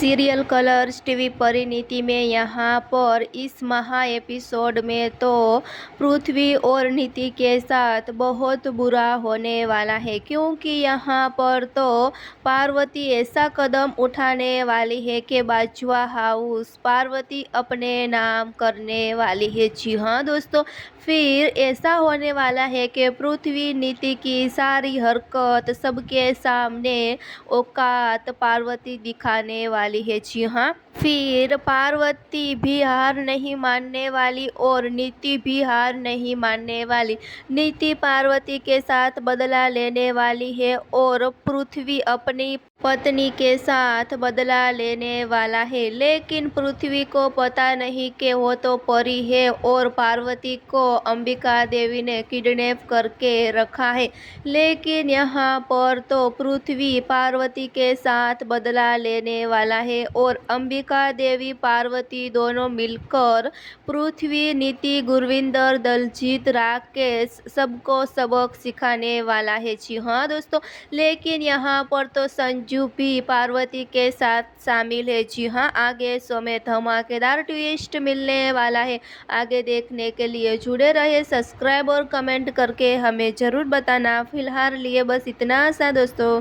Serial Colors TV Parineeti में यहाँ पर इस महा एपिसोड में तो पृथ्वी और नीति के साथ बहुत बुरा होने वाला है, क्योंकि यहाँ पर तो पार्वती ऐसा कदम उठाने वाली है कि बाजवा हाउस पार्वती अपने नाम करने वाली है। जी हाँ दोस्तों, फिर ऐसा होने वाला है कि पृथ्वी नीति की सारी हरकत सबके सामने औकात पार्वती दिखाने वाली है। जी हाँ, फिर पार्वती भी हार नहीं मानने वाली और नीति भी हार नहीं मानने वाली। नीति पार्वती के साथ बदला लेने वाली है और पृथ्वी अपनी पत्नी के साथ बदला लेने वाला है, लेकिन पृथ्वी को पता नहीं कि वो तो परी है और पार्वती को अंबिका देवी ने किडनैप करके रखा है। लेकिन यहाँ पर तो पृथ्वी पार्वती के साथ बदला लेने वाला है और अंबिका देवी पार्वती दोनों मिलकर पृथ्वी, नीति, गुरविंदर, दलजीत, राकेश सबको सबक सिखाने वाला है। जी हाँ दोस्तों, लेकिन यहाँ पर तो संजू भी पार्वती के साथ शामिल है। जी हाँ, आगे शो में धमाकेदार ट्विस्ट मिलने वाला है। आगे देखने के लिए जुड़े रहे, सब्सक्राइब और कमेंट करके हमें ज़रूर बताना। फिलहाल लिए बस इतना सा दोस्तों।